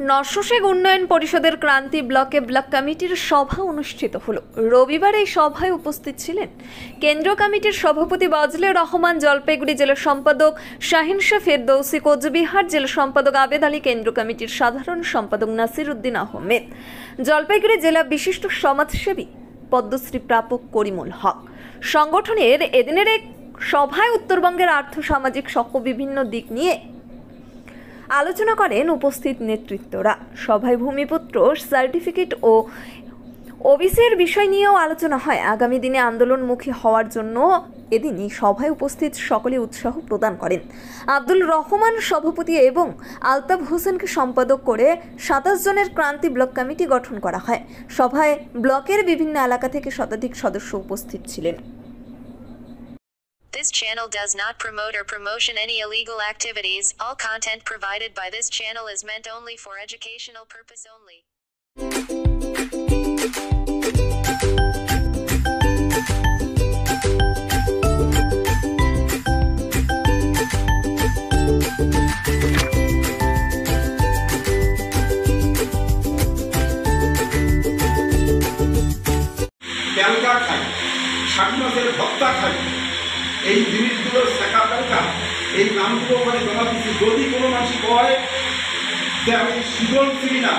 নরসিংদী উন্নয়ন পরিষদের ক্রান্তি ব্লকে ব্লক কমিটির সভা অনুষ্ঠিত হলো। রবিবার এই সভায় উপস্থিত ছিলেন কেন্দ্রীয় কমিটির সভাপতি বজলে রহমান, জলপাইগুড়ি জেলা সম্পাদক শাহিন শাহ ফেরদৌসি, কোচবিহার জেলা সম্পাদক আবেদ আলী, কেন্দ্রীয় কমিটির সাধারণ সম্পাদক নাসির উদ্দিন আহমেদ, জলপাইগুড়ি জেলা বিশিষ্ট সমাজসেবী পদ্মশ্রী প্রাপক করিমুল হক। সংগঠনের এদিনের এক সভায় উত্তরবঙ্গের আর্থ সামাজিক সহ বিভিন্ন দিক নিয়ে আলোচনা করেন উপস্থিত নেতৃত্বরা। সভায় ভূমিপুত্র সার্টিফিকেট ও ওবিসির বিষয় নিয়েও আলোচনা হয়। আগামী দিনে আন্দোলনমুখী হওয়ার জন্য এদিনই সভায় উপস্থিত সকলে উৎসাহ প্রদান করেন। আব্দুল রহমান সভাপতি এবং আলতাফ হোসেনকে সম্পাদক করে 27 জনের ক্রান্তি ব্লক কমিটি গঠন করা হয়। সভায় ব্লকের বিভিন্ন এলাকা থেকে শতাধিক সদস্য উপস্থিত ছিলেন। This channel does not promote or promotion any illegal activities. All content provided by this channel is meant only for educational purpose only. তেলকা খাই, স্বাধীনতার ভক্তা খাই, এই জিনিসগুলো শেখা দরকার। এই নামগুলো ওখানে জমা দিচ্ছি। যদি কোনো মানুষ কয় যে আমি সুজন চিনি না,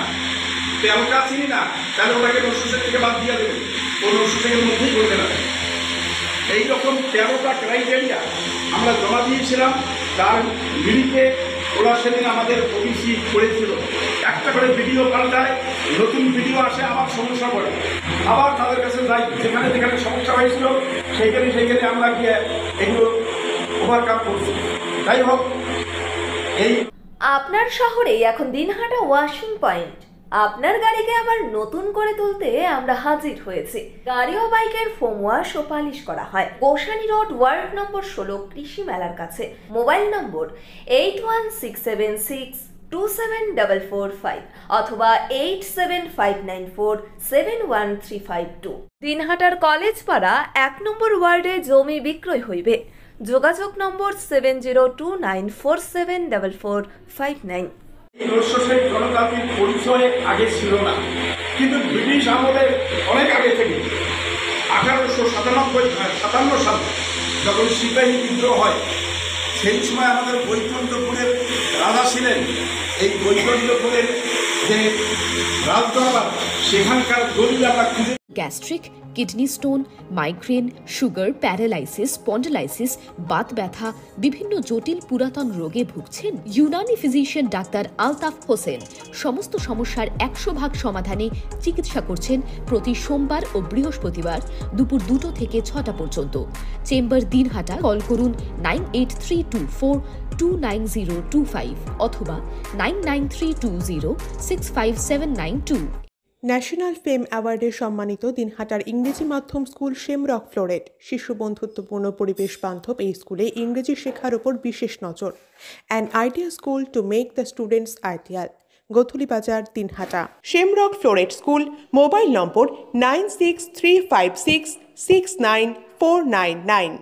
তেলকা চিনি না, তাহলে ওটাকে নরসিংদী থেকে বাদ দিয়ে দেবে, ও নরসিংদীর মধ্যেই করবে না। এইরকম 13টা ক্রাইটেরিয়া আমরা জমা দিয়েছিলাম। তার নিরিখে ওরা সেদিন আমাদের ওবিসি করেছিল। একটা করে ভিডিও পাল্টায়, নতুন ভিডিও আসে, আবার সমস্যা পড়ে, আবার তাদের কাছে যাই। যেখানে যেখানে সমস্যা হয়েছিল সেইখানে আমরা গিয়ে এগুলো ওভারকাম করছি। যাই হোক, এই আপনার শহরে এখন দিনহাটা ওয়াশিং পয়েন্ট। আপনার গাড়িকে আবার নতুন করে তুলতে আমরা হাজির হয়েছি। গাড়ি ও বাইকের ফোম ওয়াশ ও পালিশ করা হয়। গোসানি রোড, ওয়ার্ড নম্বর 16, কৃষি মেলার কাছে। মোবাইল নম্বর 8167627445 অথবা 8759471352। দিনহাটার কলেজ পাড়া 1 নম্বর ওয়ার্ডে জমি বিক্রয় হইবে। যোগাযোগ নম্বর 7029474459। নরসিংদী জনজাতির পরিচয় আগে ছিল না, কিন্তু ব্রিটিশ আমলের অনেক আগে থেকে 1857 সালে যখন সিপাহী বিদ্রোহ হয়, সেই সময় আমাদের বৈকুণ্ঠপুরের রাজা ছিলেন। এই বৈকুণ্ঠপুরের যে রাজদরবার, সেখানকার দলিল আমরা খুঁজে। Gastric, kidney stone, migraine, sugar, paralysis, spondylosis, Baat ব্যথা, বিভিন্ন জটিল পুরাতন রোগে ভুগছেন? ইউনানি ফিজিশিয়ান ডাক্তার আলতাফ হোসেন সমস্ত সমস্যার 100% সমাধানে চিকিৎসা করছেন প্রতি সোমবার ও বৃহস্পতিবার দুপুর 2টা থেকে 6টা পর্যন্ত। চেম্বার দিনহাটা। কল করুন 9832429025 অথবা 9932065792। ন্যাশনাল ফেম অ্যাওয়ার্ডে সম্মানিত দিনহাটার ইংরেজি মাধ্যম স্কুল শেমরক ফ্লোরেট। শিশু বন্ধুত্বপূর্ণ পরিবেশ বান্ধব এই স্কুলে ইংরেজি শেখার উপর বিশেষ নজর। An idea school to make the students ideal. Godhuli Bazar, Dinhata. Shamrock floret school. Mobile number 9635669499।